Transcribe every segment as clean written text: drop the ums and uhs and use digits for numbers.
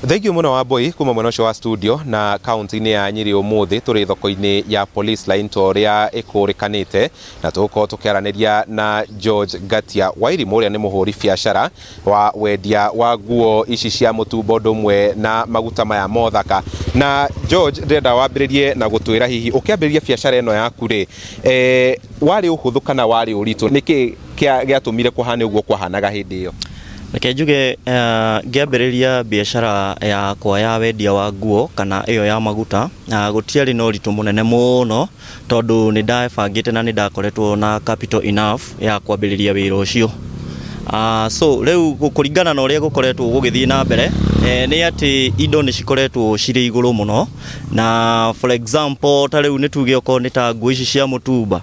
Thank you muno Wambui kuma mwena wa studio na county-ini ya Nyeri umuthi turi thoko-ini ya Police Line toria ikurikanite na tuko tukiaraniria na George Gatia Wairimu uria ni muhuri biashara wa wendia wa nguo ici cia mutumba ndumwe na maguta maya mothaka. Na George, ndenda wambiririe na gutwira hihi ukiambiriria biashara eno yaku ri wari uhuthu kana wari uritu niki giatumire kuhana uguo kwahanaga hindi iyo? Reke njuge ngiambiriria biashara yakwa ya wendia wa nguo kana iyo ya maguta gutiari no ritu munene muno tondu ni ndabangite na ni ndakoretwo na capital enough ya kwambiriria wira ucio. So riu kuringana na uria gukoretwo gugithii na mbere ni ati indo ni cikoretwo ciri iguru muno, na for example ta riu ni tuge oko ni ta nguo ici cia mutumba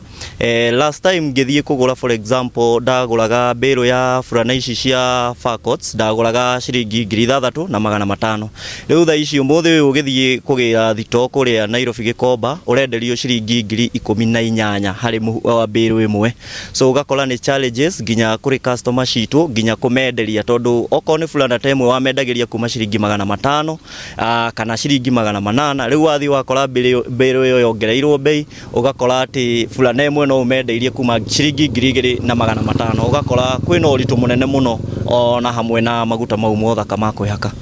last time ngithii kugura for example ndaguraga mbiro ya furana ici cia Facots ndaguraga ciringi 6,500. Riu tha ici umuthi ugithii kugira thito kuria Nairobi Gikomba urenderio ciringi 18,000 hari mbiro imwe. So ugakora ni challenges nginya kuri customer citu nginya kumenderia tondu oko ni fulana temwe wamendagiria kuma ciringi 500 kana ciringi 800. Riu wathi wakora mbiro iyo yongereirwo bei ugakora ati fulana imwe no umendeirie kuma ciringi 2,500. ugakora kwina uritu munene muno ona hamwe na maguta mau mothaka ma kwihaka.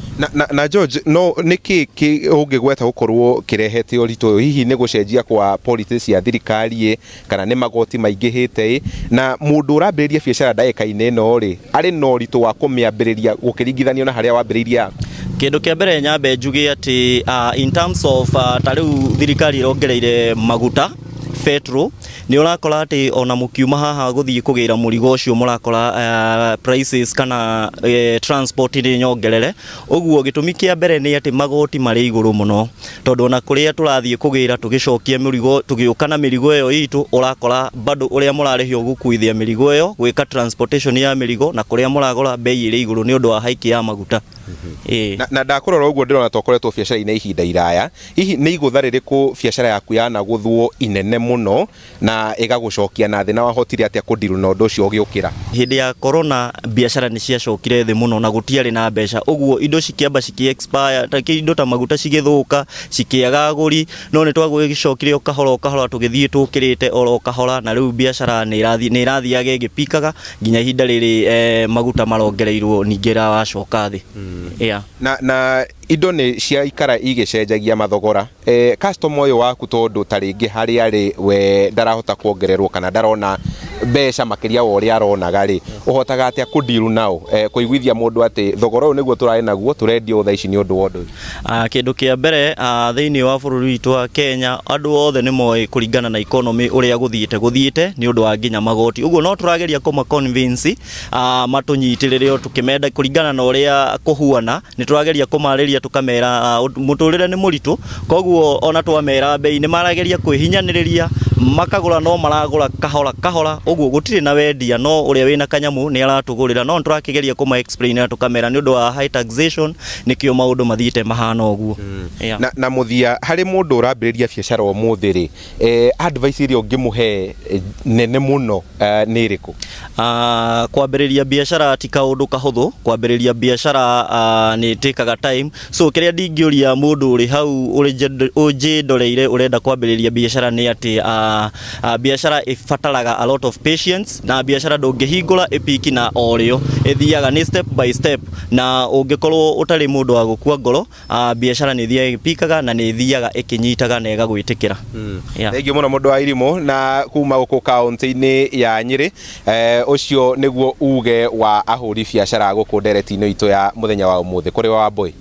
Na George, no niki ungigweta gukorwo kirehete uritu hihi ni gucenjia kwa politics ya thirikari kana ni magoti maingihite na mundu urambiriria biashara ndaika-ini ino ri ari no uritu wa kumiambiriria gukiringithanio na haria wambiriria? Kindu kia mbere nyambe njuge ati in terms of tariu thirikari irongereire maguta petrol ni urakora ati ona mukiuma haha guthii kugira murigo ucio murakora prices kana transport ni nyongerere. Uguo gitumi kia mbere ni ati magoti mari iguru muno tondu ona kuria turathii kugira tugicokia murigo tugiukana mirigo iyo itu urakora bado uria murarihio gukuithia mirigo iyo gwika transportation ya mirigo na kuria muragura bei iri iguru ni undu wa haiki ya maguta. Na ndakurora uguo ndirona tokoretwo biashara-ini ihinda iraya, hihi ni igutha ririku biashara yaku yanaguthwo inene muno na igagucokia na thi na wahotire atia kundiru na undu ucio ugiukira? Hindi ya corona biashara ni ciacokire thi muno na gutiari na mbeca, uguo indo cikiamba ciki expire ta indo ta maguta cigithuka cikiaga aguri, no ni twagugicokire ukahora tugithii tukirite oro kahora, na riu biashara ni irathiaga igipikaga nginya ihinda riri maguta marongereirwo ningira wacoka thi. Na indo ni cia ikara igicenjagia mathogora. Customer uyu waku tondu taringi hari ari we ndarahota kuongererwo kana ndarona mbeca makiria wa uria aronaga ri uhotaga atia kundiru nao kuiguithia mundu ati thogora uyu niguo turari naguo turendio tha ici ni undu wondu? Kindu kia mbere thiini wa bururi witu wa Kenya andu othe ni moi kuringana na economy uria guthiite ni undu wa nginya magoti. Uguo no turageria kuma convince matunyitirire tukimenda kuringana na uria kuhuana, ni turageria kumariria tukamera muturire ni muritu, koguo ona twamera bei ni marageria kwihinyaniria makagura no maragura kahora. Uguo gutire na wendia no uria wina kanyamu ni aratugurira, no turakigeria kuma explain na tukamera ni undu wa high taxation nikio maundu mathiite mahana uguo. Na muthia hari mundu urambiriria biashara umuthi ri advice iria ungimuhe nene muno ni iriku? Kwambiriria biashara ti kaundu kahuthu, kwambiriria biashara ni tikaga time. So kiria ndingiuria mundu uri hau uri ndoreire urenda kwambiriria biashara ni ati biashara ifataraga a lot of patience, na biashara ndungihingura ipiki na orio ithiaga ni step by step, na ungikorwo utari mundu wa gukua ngoro biashara ni thiaga ipikaga na ni thiaga ikinyitaga na igagwitikira. Thank you muno mundu wa Irimu na kuma guku county-ini ya Nyeri. Ucio niguo uge wa ahuri biashara guku ndereti-ini itu ya muthenya wa umuthi kuri wa Wambui.